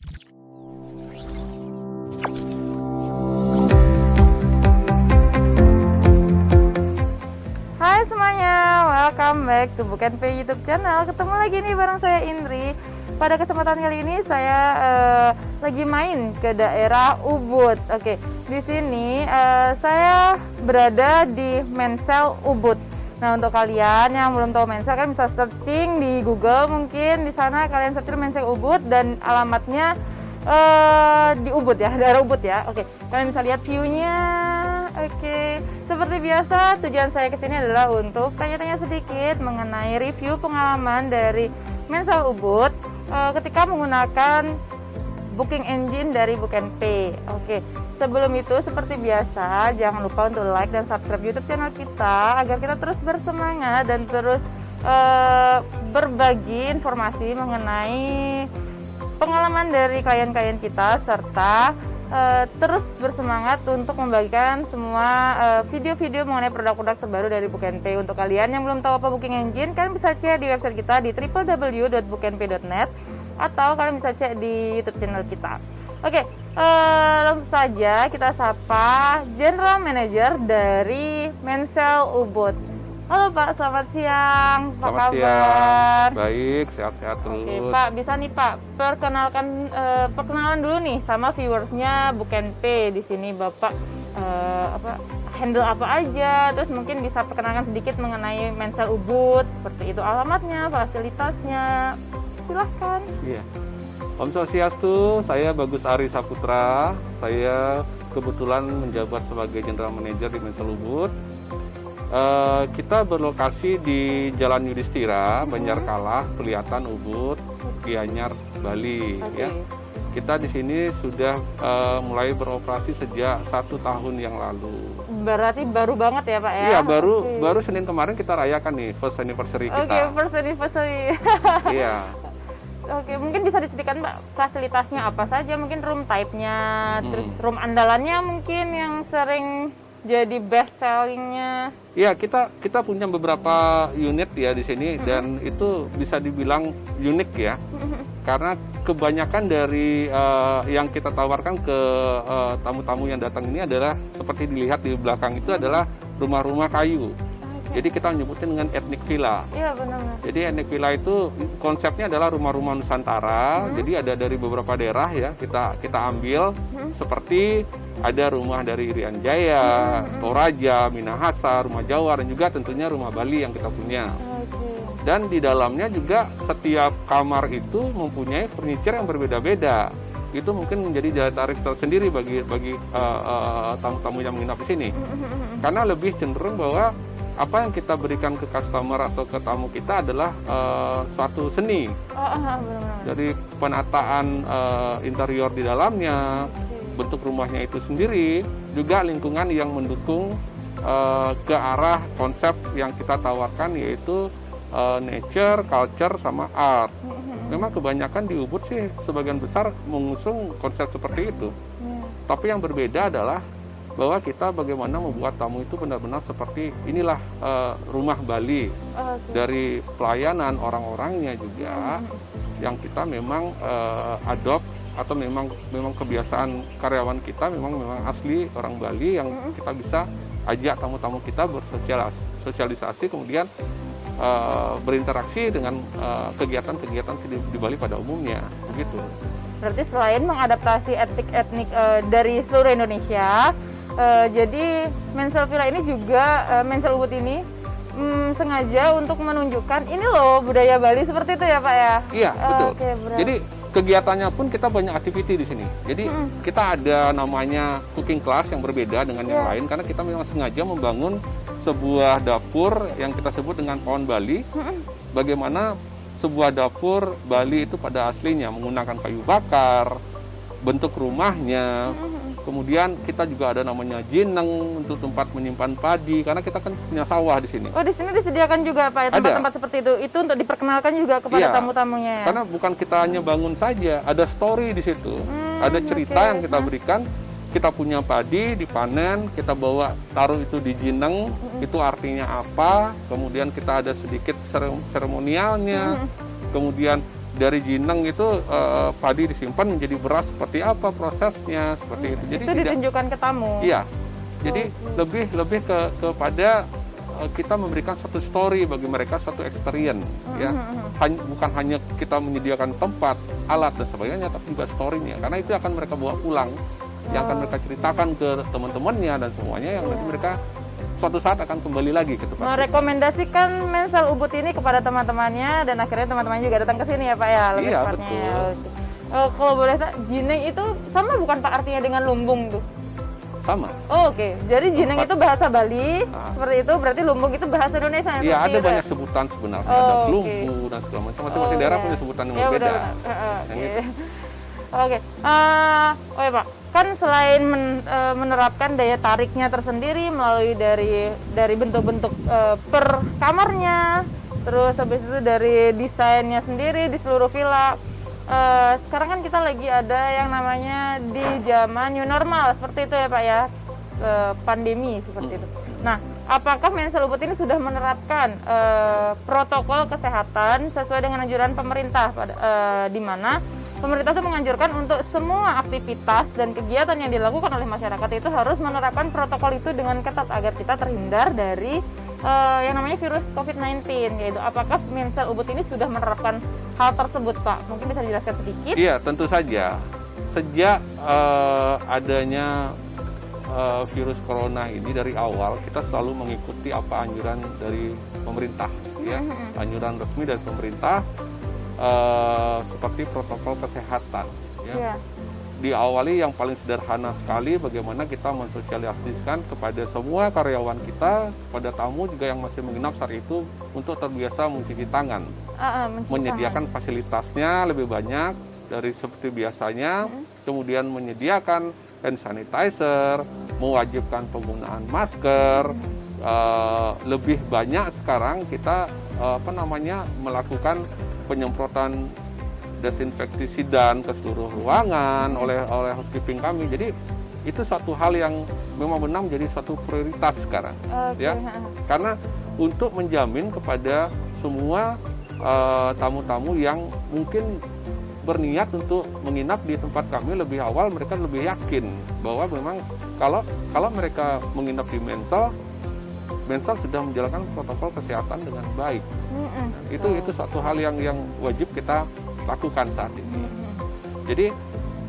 Hai semuanya, welcome back to Bukan P YouTube channel. Ketemu lagi nih bareng saya Indri. Pada kesempatan kali ini saya lagi main ke daerah Ubud. Oke, di sini saya berada di Mensel Ubud. Nah, untuk kalian yang belum tahu Mensel kan bisa searching di Google, mungkin di sana kalian searching Mensel Ubud dan alamatnya di Ubud ya, daerah Ubud ya. Oke, kalian bisa lihat view-nya. Oke, seperti biasa tujuan saya kesini adalah untuk tanya-tanya sedikit mengenai review pengalaman dari Mensel Ubud ketika menggunakan booking engine dari Bukan P. Oke, sebelum itu seperti biasa jangan lupa untuk like dan subscribe YouTube channel kita agar kita terus bersemangat dan terus berbagi informasi mengenai pengalaman dari klien-klien kita serta terus bersemangat untuk membagikan semua video-video mengenai produk-produk terbaru dari Bukan P. Untuk kalian yang belum tahu apa booking engine, kalian bisa cek di website kita di www.bukanp.net atau kalian bisa cek di YouTube channel kita. Oke, langsung saja kita sapa General Manager dari Mensel Ubud. Halo Pak, selamat siang. Apa kabar? Siang. Baik, sehat-sehat terus. Oke, Pak, bisa nih Pak perkenalan dulu nih sama viewersnya Bukan P. Di sini Bapak handle apa aja, terus mungkin bisa perkenalkan sedikit mengenai Mensel Ubud, seperti itu alamatnya, fasilitasnya. Silahkan. Iya. Om Swastiastu, saya Bagus Ari Saputra. Saya kebetulan menjabat sebagai General Manager di Mensel Ubud. Kita berlokasi di Jalan Yudhistira, Banjarkalah, Pelihatan, Ubud, Gianyar, Bali. Okay. Ya. Kita di sini sudah mulai beroperasi sejak 1 tahun yang lalu. Berarti baru banget ya Pak ya? Iya, baru Senin kemarin kita rayakan nih first anniversary kita. Oke, first anniversary. Iya. Oke, mungkin bisa disediakan Pak fasilitasnya apa saja? Mungkin room type-nya, terus room andalannya mungkin yang sering jadi best sellingnya. Ya, kita punya beberapa unit ya di sini dan itu bisa dibilang unik ya. Karena kebanyakan dari yang kita tawarkan ke tamu-tamu yang datang ini adalah seperti dilihat di belakang itu adalah rumah-rumah kayu. Jadi kita menyebutnya dengan ethnic villa. Iya, benar. Jadi ethnic villa itu konsepnya adalah rumah-rumah Nusantara. Jadi ada dari beberapa daerah ya kita ambil seperti ada rumah dari Irian Jaya, Toraja, Minahasa, rumah Jawa dan juga tentunya rumah Bali yang kita punya. Dan di dalamnya juga setiap kamar itu mempunyai furniture yang berbeda-beda. Itu mungkin menjadi daya tarik tersendiri bagi tamu-tamu yang menginap di sini. Karena lebih cenderung bahwa apa yang kita berikan ke customer atau ke tamu kita adalah suatu seni. Jadi penataan interior di dalamnya, bentuk rumahnya itu sendiri, juga lingkungan yang mendukung ke arah konsep yang kita tawarkan yaitu nature, culture, sama art. Memang kebanyakan di Ubud sih sebagian besar mengusung konsep seperti itu. Tapi yang berbeda adalah bahwa kita bagaimana membuat tamu itu benar-benar seperti inilah rumah Bali. Dari pelayanan orang-orangnya juga yang kita memang adopt atau memang kebiasaan karyawan kita memang asli orang Bali yang kita bisa ajak tamu-tamu kita bersosialisasi kemudian berinteraksi dengan kegiatan-kegiatan di Bali pada umumnya begitu. Berarti selain mengadaptasi etnik dari seluruh Indonesia, jadi Mensel Villa ini juga Mensel Ubud ini sengaja untuk menunjukkan ini loh budaya Bali seperti itu ya Pak ya? Iya, betul. Okay, jadi kegiatannya pun kita banyak activity di sini. Jadi kita ada namanya cooking class yang berbeda dengan yang lain karena kita memang sengaja membangun sebuah dapur yang kita sebut dengan pohon Bali. Bagaimana sebuah dapur Bali itu pada aslinya menggunakan kayu bakar, bentuk rumahnya. Kemudian kita juga ada namanya jineng untuk tempat menyimpan padi karena kita kan punya sawah di sini. Oh, di sini disediakan juga Pak ya tempat-tempat seperti itu. Itu untuk diperkenalkan juga kepada tamu-tamunya ya. Karena bukan kita hanya bangun saja, ada story di situ. Ada cerita yang kita berikan. Kita punya padi dipanen, kita bawa taruh itu di jineng, itu artinya apa? Kemudian kita ada sedikit seremonialnya. Kemudian dari jineng itu padi disimpan menjadi beras seperti apa prosesnya, seperti itu. Jadi itu ditunjukkan ke tamu. Iya. Jadi lebih kepada kita memberikan satu story bagi mereka, satu experience ya. Bukan hanya kita menyediakan tempat, alat dan sebagainya, tapi juga story-nya. Karena itu akan mereka bawa pulang, yang akan mereka ceritakan ke teman-temannya dan semuanya, yang nanti mereka suatu saat akan kembali lagi ke tempat. Merekomendasikan Mensal Ubud ini kepada teman-temannya, dan akhirnya teman-temannya juga datang ke sini ya Pak ya, lebih Iya, tepatnya. betul. Kalau boleh Pak, jineng itu sama bukan Pak artinya dengan lumbung tuh? Sama. Oh, oke. Jadi jineng itu bahasa Bali, seperti itu. Berarti lumbung itu bahasa Indonesia. Iya, ada banyak sebutan sebenarnya. Ada kelumpu dan segala macam. Masing-masing daerah punya sebutan yang berbeda. Oke. Oh ya Pak, kan selain menerapkan daya tariknya tersendiri melalui dari bentuk-bentuk per kamarnya, terus habis itu dari desainnya sendiri di seluruh villa. Sekarang kan kita lagi ada yang namanya di zaman new normal seperti itu ya Pak ya, pandemi seperti itu. Nah, apakah Mensal Ubud ini sudah menerapkan protokol kesehatan sesuai dengan anjuran pemerintah, di mana pemerintah itu menganjurkan untuk semua aktivitas dan kegiatan yang dilakukan oleh masyarakat itu harus menerapkan protokol itu dengan ketat agar kita terhindar dari yang namanya virus COVID-19, yaitu apakah Mensal Ubud ini sudah menerapkan hal tersebut Pak? Mungkin bisa dijelaskan sedikit? Iya, tentu saja. Sejak adanya virus corona ini dari awal, kita selalu mengikuti apa anjuran dari pemerintah, ya, anjuran resmi dari pemerintah, seperti protokol kesehatan. Ya. Diawali yang paling sederhana sekali, bagaimana kita mensosialisasikan kepada semua karyawan kita, kepada tamu juga yang masih menginap saat itu, untuk terbiasa mencuci tangan, menyediakan fasilitasnya lebih banyak dari seperti biasanya, kemudian menyediakan hand sanitizer, mewajibkan penggunaan masker, lebih banyak sekarang kita melakukan penyemprotan desinfeksi sidan ke seluruh ruangan oleh housekeeping kami. Jadi itu satu hal yang memang benar menjadi satu prioritas sekarang, ya. Karena untuk menjamin kepada semua tamu-tamu yang mungkin berniat untuk menginap di tempat kami lebih awal, mereka lebih yakin bahwa memang kalau mereka menginap di Mensal sudah menjalankan protokol kesehatan dengan baik. Itu satu hal yang wajib kita lakukan saat ini. Jadi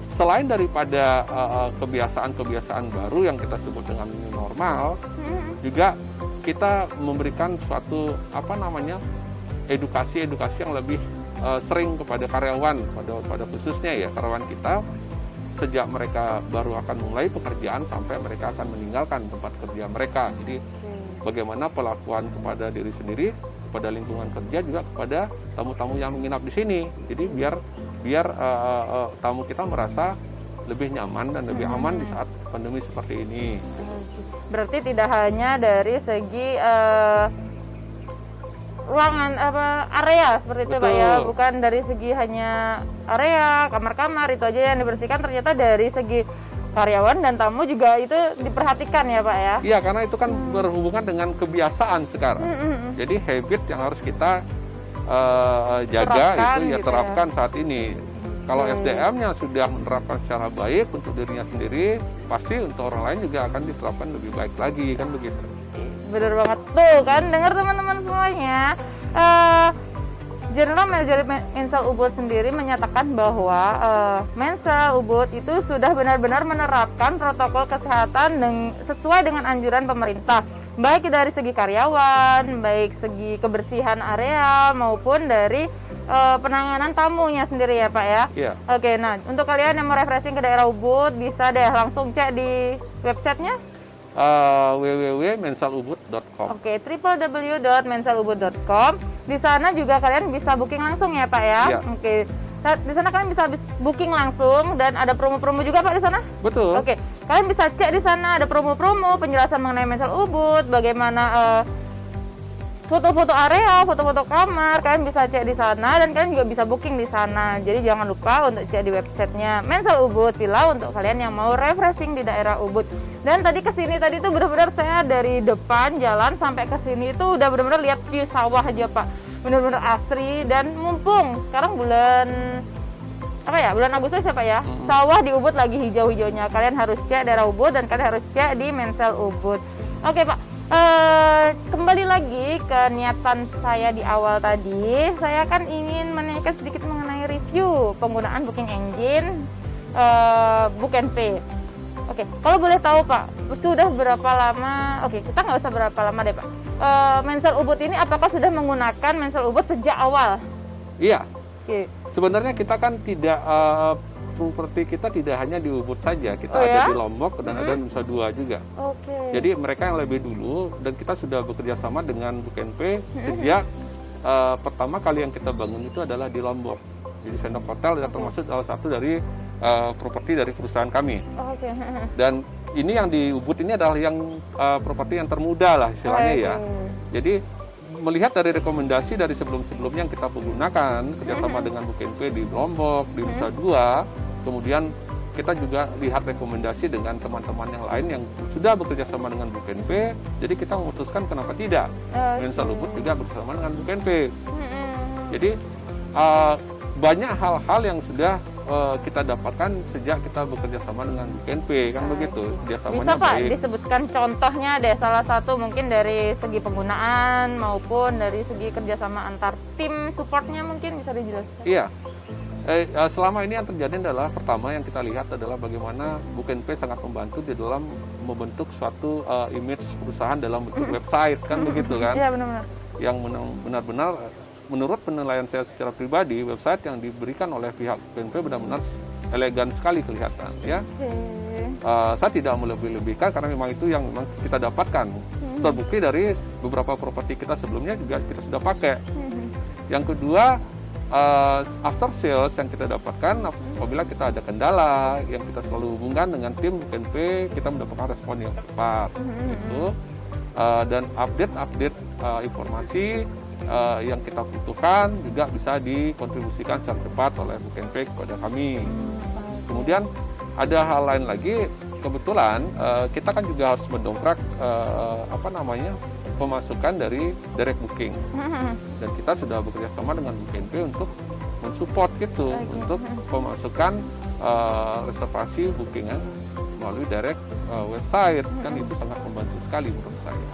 selain daripada kebiasaan-kebiasaan baru yang kita sebut dengan new normal, juga kita memberikan suatu edukasi yang lebih sering kepada karyawan, pada khususnya ya karyawan kita, sejak mereka baru akan mulai pekerjaan sampai mereka akan meninggalkan tempat kerja mereka. Jadi bagaimana perlakuan kepada diri sendiri, kepada lingkungan kerja, juga kepada tamu-tamu yang menginap di sini. Jadi biar tamu kita merasa lebih nyaman dan lebih aman di saat pandemi seperti ini. Berarti tidak hanya dari segi ruangan area seperti itu Pak ya, bukan dari segi hanya area kamar-kamar itu aja yang dibersihkan, ternyata dari segi karyawan dan tamu juga itu diperhatikan ya Pak ya? Iya, karena itu kan berhubungan dengan kebiasaan sekarang. Jadi habit yang harus kita jaga terapkan saat ini. Kalau SDM-nya sudah menerapkan secara baik untuk dirinya sendiri, pasti untuk orang lain juga akan diterapkan lebih baik lagi, kan begitu. Bener banget tuh kan, dengar teman-teman semuanya. General Manager Mensal Ubud sendiri menyatakan bahwa Mensal Ubud itu sudah benar-benar menerapkan protokol kesehatan sesuai dengan anjuran pemerintah, baik dari segi karyawan, baik segi kebersihan area, maupun dari penanganan tamunya sendiri ya Pak ya. Iya. Oke, nah untuk kalian yang mau refreshing ke daerah Ubud, bisa deh langsung cek di websitenya. www.mensalubud.com. Oke, www.mensalubud.com. Di sana juga kalian bisa booking langsung ya Pak ya. Ya. Oke. Di sana kalian bisa booking langsung dan ada promo-promo juga Pak di sana? Betul. Oke. Kalian bisa cek di sana ada promo-promo, penjelasan mengenai Mensal Ubud, bagaimana foto-foto area, foto-foto kamar, kalian bisa cek di sana dan kalian juga bisa booking di sana. Jadi jangan lupa untuk cek di websitenya Mensal Ubud Villa untuk kalian yang mau refreshing di daerah Ubud. Dan tadi kesini tadi tuh benar-benar saya dari depan jalan sampai ke sini itu udah benar-benar lihat view sawah aja Pak. benar-benar asri. Dan mumpung sekarang bulan bulan Agustus ya Pak ya, sawah di Ubud lagi hijau-hijaunya. Kalian harus cek daerah Ubud dan kalian harus cek di Mensel Ubud. Oke Pak, kembali lagi ke niatan saya di awal tadi. Saya kan ingin menanyakan sedikit mengenai review penggunaan booking engine Book and Pay. Oke, kalau boleh tahu Pak, sudah berapa lama? Oke, kita nggak usah berapa lama deh Pak. Mensel Ubud ini apakah sudah menggunakan Mensel Ubud sejak awal? Iya. Oke. Sebenarnya kita kan tidak properti kita tidak hanya di Ubud saja, kita ya? ada di Lombok dan ada Nusa Dua juga. Oke. Jadi mereka yang lebih dulu dan kita sudah bekerja sama dengan Book and Pay sejak pertama kali yang kita bangun itu adalah di Lombok. Jadi Sendok Hotel dan termasuk salah satu dari properti dari perusahaan kami. Oke. Dan ini yang di Ubud ini adalah yang properti yang termuda lah istilahnya ya. Jadi melihat dari rekomendasi dari sebelum-sebelumnya yang kita menggunakan kerjasama dengan Book and Pay di Lombok, di Nusa Dua, kemudian kita juga lihat rekomendasi dengan teman-teman yang lain yang sudah bekerja sama dengan Book and Pay, jadi kita memutuskan kenapa tidak. Mensel Ubud juga bersama dengan Book and Pay. Jadi banyak hal-hal yang sudah kita dapatkan sejak kita bekerja sama dengan Book and Pay, kan begitu. Kerjasamanya bisa Pak baik. disebutkan contohnya deh, salah satu mungkin dari segi penggunaan maupun dari segi kerjasama antar tim supportnya mungkin bisa dijelaskan. Iya. Selama ini yang terjadi adalah pertama yang kita lihat adalah bagaimana Book and Pay sangat membantu di dalam membentuk suatu image perusahaan dalam bentuk website, kan begitu kan? Iya benar-benar. Yang benar-benar menurut penilaian saya secara pribadi, website yang diberikan oleh pihak Book and Pay benar-benar elegan sekali kelihatan ya. Saya tidak melebih-lebihkan karena memang itu yang memang kita dapatkan. Terbukti dari beberapa properti kita sebelumnya juga kita sudah pakai. Yang kedua, after sales yang kita dapatkan apabila kita ada kendala yang kita selalu hubungkan dengan tim Book and Pay, kita mendapatkan respon yang cepat gitu. Dan update informasi yang kita butuhkan juga bisa dikontribusikan secara cepat oleh Book and Pay kepada kami. Kemudian ada hal lain lagi, kebetulan kita kan juga harus mendongkrak pemasukan dari direct booking. Dan kita sudah bekerja sama dengan Book and Pay untuk mensupport gitu, untuk pemasukan reservasi bookingan melalui direct website, kan itu sangat membantu sekali menurut saya.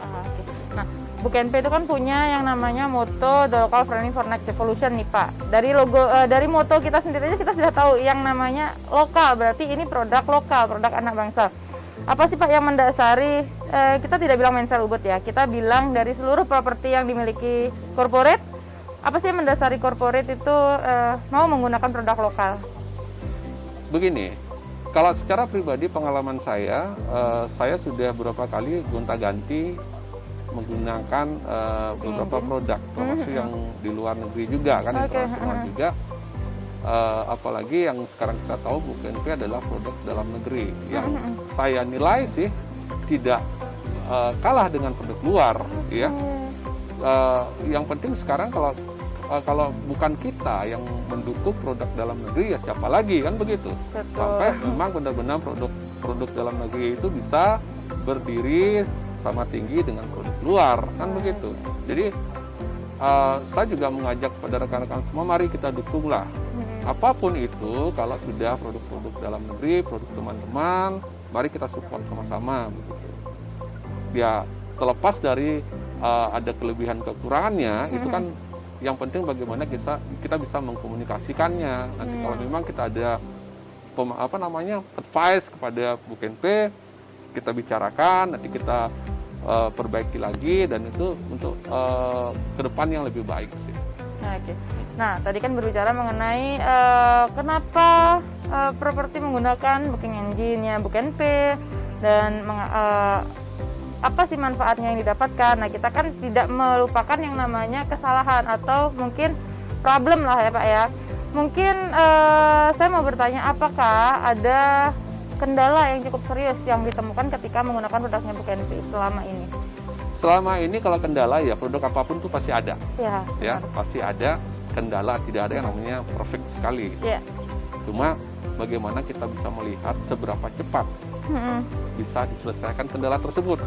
Nah, Book and Pay itu kan punya yang namanya moto The Local Friendly for Next Evolution nih Pak. Dari logo, dari moto kita sendiri aja kita sudah tahu yang namanya lokal, berarti ini produk lokal, produk anak bangsa. Apa sih Pak yang mendasari, kita tidak bilang Mensel Ubud ya, kita bilang dari seluruh properti yang dimiliki corporate, apa sih yang mendasari corporate itu mau menggunakan produk lokal? Begini, kalau secara pribadi pengalaman saya sudah beberapa kali gonta-ganti menggunakan beberapa produk, termasuk yang di luar negeri juga kan, internasional juga. Apalagi yang sekarang kita tahu Book and Pay adalah produk dalam negeri yang saya nilai sih tidak kalah dengan produk luar ya. Yang penting sekarang kalau bukan kita yang mendukung produk dalam negeri ya siapa lagi, kan begitu. Betul. Sampai memang benar-benar produk dalam negeri itu bisa berdiri sama tinggi dengan produk luar, kan begitu. Jadi saya juga mengajak pada rekan-rekan semua, mari kita dukunglah apapun itu. Kalau sudah produk-produk dalam negeri, produk teman-teman, mari kita support sama-sama begitu. Ya terlepas dari ada kelebihan kekurangannya, itu kan yang penting bagaimana kita bisa mengkomunikasikannya. Nanti kalau memang kita ada advice kepada Book and Pay, kita bicarakan, nanti kita perbaiki lagi, dan itu untuk ke depan yang lebih baik sih. Oke. Nah, tadi kan berbicara mengenai kenapa properti menggunakan booking engine-nya Book and Pay dan apa sih manfaatnya yang didapatkan. Nah, kita kan tidak melupakan yang namanya kesalahan atau mungkin problem lah ya Pak ya. Mungkin saya mau bertanya, apakah ada kendala yang cukup serius yang ditemukan ketika menggunakan produknya Book and Pay selama ini? Selama ini kalau kendala ya produk apapun tuh pasti ada. Ya, pasti ada kendala, tidak ada yang namanya perfect sekali. Cuma bagaimana kita bisa melihat seberapa cepat bisa diselesaikan kendala tersebut.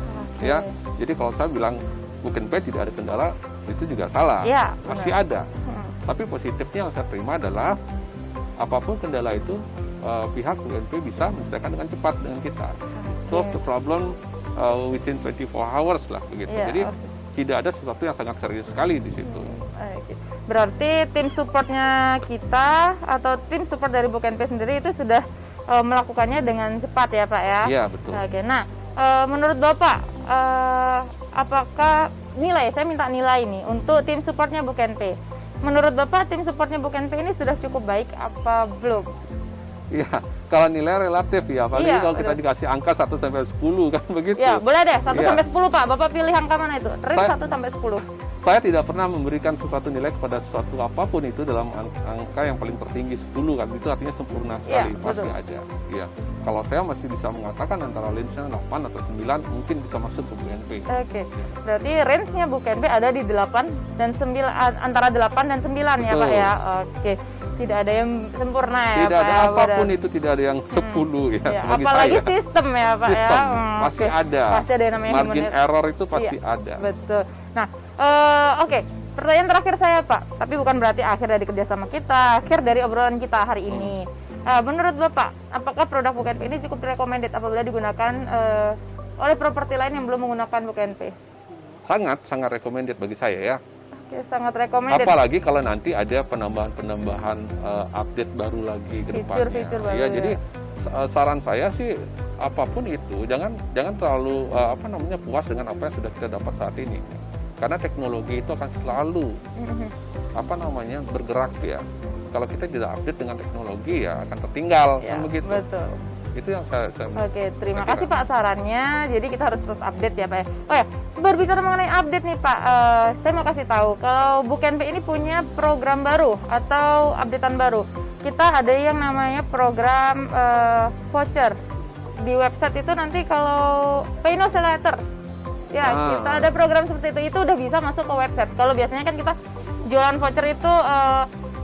Ya, jadi kalau saya bilang Book and Pay tidak ada kendala, itu juga salah. Iya, Masih ada. Tapi positifnya yang saya terima adalah apapun kendala itu pihak Book and Pay bisa menyelesaikan dengan cepat dengan kita. Solve the problem within 24 hours lah begitu. Iya, Jadi tidak ada sesuatu yang sangat serius sekali di situ. Berarti tim supportnya kita atau tim support dari Book and Pay sendiri itu sudah melakukannya dengan cepat ya Pak ya? Iya betul. Oke, nah menurut Bapak apakah nilai, saya minta nilai nih untuk tim supportnya Book and Pay. Menurut Bapak tim supportnya Book and Pay ini sudah cukup baik apa belum? Iya, kalau nilai relatif ya, apalagi kalau kita dikasih angka 1 sampai 10 kan begitu. Ya, boleh deh 1 sampai 10 Pak. Bapak pilih angka mana itu? Range 1 sampai 10. Saya tidak pernah memberikan sesuatu nilai kepada sesuatu apapun itu dalam angka yang paling tertinggi 10 kan. Itu artinya sempurna sekali, pasti ada. Iya. Kalau saya masih bisa mengatakan antara range-nya 8 atau 9 mungkin bisa masuk ke Book and Pay. Oke. Berarti range-nya Book and Pay ada di 8 dan 9, antara 8 dan 9 ya Pak ya. Oke. Tidak ada yang sempurna ya tidak Pak. Tidak ada apapun itu, tidak ada yang 10 ya. Apalagi saya. Sistem ya Pak sistem, ya. Pasti ada. Pasti ada yang namanya margin error itu pasti ada. Betul. Nah, oke. Pertanyaan terakhir saya Pak, tapi bukan berarti akhir dari kerjasama kita, akhir dari obrolan kita hari ini. Menurut Bapak, apakah produk Book and Pay ini cukup recommended apabila digunakan oleh properti lain yang belum menggunakan Book and Pay? Sangat recommended bagi saya ya. Oke, sangat recommended. Apalagi kalau nanti ada penambahan update baru lagi ke depannya. Fitur baru. Ya, jadi saran saya sih apapun itu jangan terlalu puas dengan apa yang sudah kita dapat saat ini. Karena teknologi itu akan selalu bergerak ya. Kalau kita tidak update dengan teknologi ya akan tertinggal kan begitu. Betul. Itu yang saya Oke, terima kasih Pak sarannya. Jadi kita harus terus update ya Pak ya. Oh ya, berbicara mengenai update nih Pak, saya mau kasih tahu kalau Book and Pay ini punya program baru atau updatean baru. Kita ada yang namanya program voucher. Di website itu nanti kalau Pay No Sell Letter. Ya, kita ada program seperti itu udah bisa masuk ke website. Kalau biasanya kan kita jualan voucher itu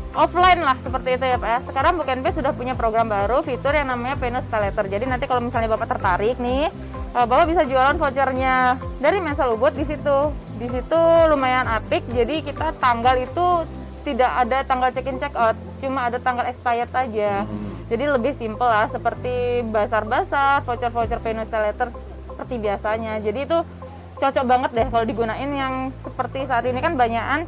offline lah seperti itu ya Pak ya. Sekarang Book and Pay sudah punya program baru, fitur yang namanya Pay No Sell Letter. Jadi nanti kalau misalnya Bapak tertarik nih, Bapak bisa jualan vouchernya dari Mensel Ubud di situ. Di situ lumayan apik. Jadi kita tanggal itu tidak ada tanggal check-in check-out, cuma ada tanggal expired aja. Jadi lebih simpel lah, seperti bazar-bazar, voucher-voucher Pay No Sell Letter seperti biasanya. Jadi itu cocok banget deh kalau digunain yang seperti saat ini kan banyakan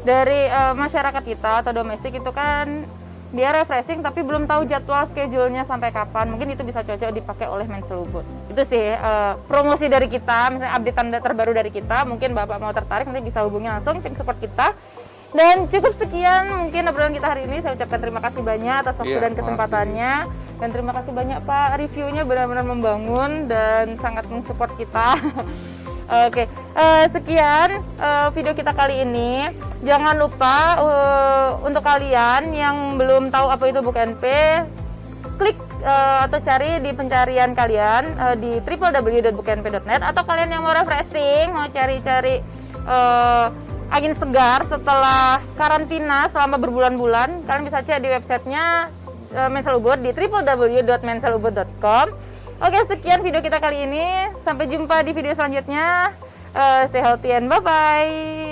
dari masyarakat kita atau domestik itu kan dia refreshing tapi belum tahu jadwal schedule-nya sampai kapan. Mungkin itu bisa cocok dipakai oleh Mensel Ubud. Itu sih promosi dari kita, misalnya update terbaru dari kita. Mungkin Bapak mau tertarik nanti bisa hubungi langsung tim support kita. Dan cukup sekian mungkin obrolan kita hari ini. Saya ucapkan terima kasih banyak atas waktu dan kesempatannya. Dan terima kasih banyak Pak, reviewnya benar-benar membangun dan sangat mensupport kita. Oke, sekian video kita kali ini. Jangan lupa untuk kalian yang belum tahu apa itu Book and Pay, klik atau cari di pencarian kalian di www.bookandpay.net. Atau kalian yang mau refreshing, mau cari-cari angin segar setelah karantina selama berbulan-bulan, kalian bisa cek di websitenya Mensel Ubud di www.menselubud.com. Oke, sekian video kita kali ini. Sampai jumpa di video selanjutnya. Stay healthy and bye-bye.